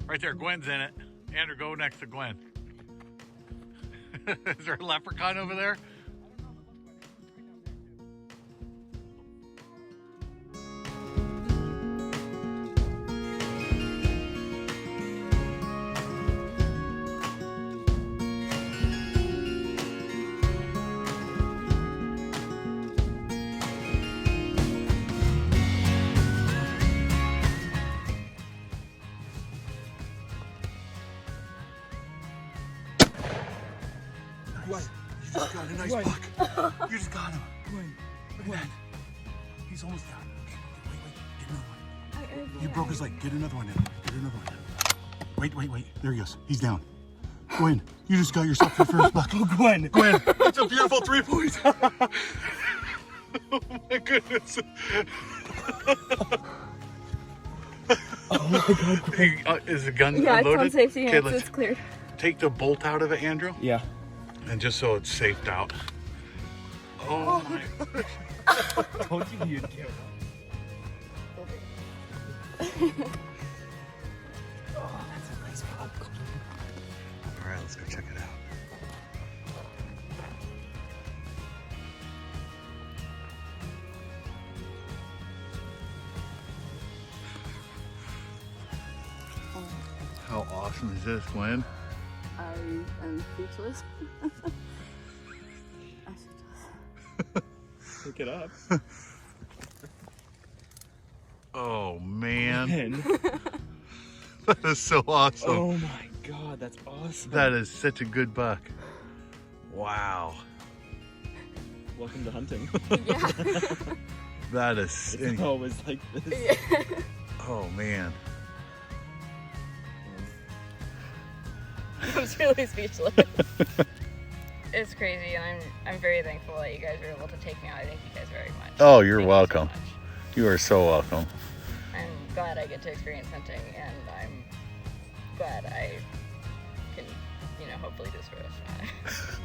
Right there, Gwen's in it. Andrew, go next to Gwen. Is there a leprechaun over there? What? You just got a nice buck. You just got him. Look at that. He's almost down. Okay, wait. Get another one. You broke his leg. Get another one in. Get another one in. Wait. There he goes. He's down. Gwen, you just got yourself your first buck. Oh, Gwen, it's a beautiful 3 points. Oh my goodness. Oh my God. Hey, is the gun Yeah, unloaded? it's on safety hands, let's it's cleared. take the bolt out of it, Andrew. Yeah. And just so it's safed out. Oh my gosh. Told you you'd get one. Oh, that's a nice buck. All right, let's go check it out. How awesome is this, Gwen? I am speechless. Pick it up. Oh man, Gwen. that is so awesome. Oh my God, that's awesome. That is such a good buck. Wow. Welcome to hunting. Yeah. That is. It's always like this. Oh man. I was really speechless. It's crazy, and I'm very thankful that you guys were able to take me out. I thank you guys very much. Oh, you're Thank welcome. You so much. You are so welcome. I'm glad I get to experience hunting, and I'm glad I can, hopefully do this for the rest of my life.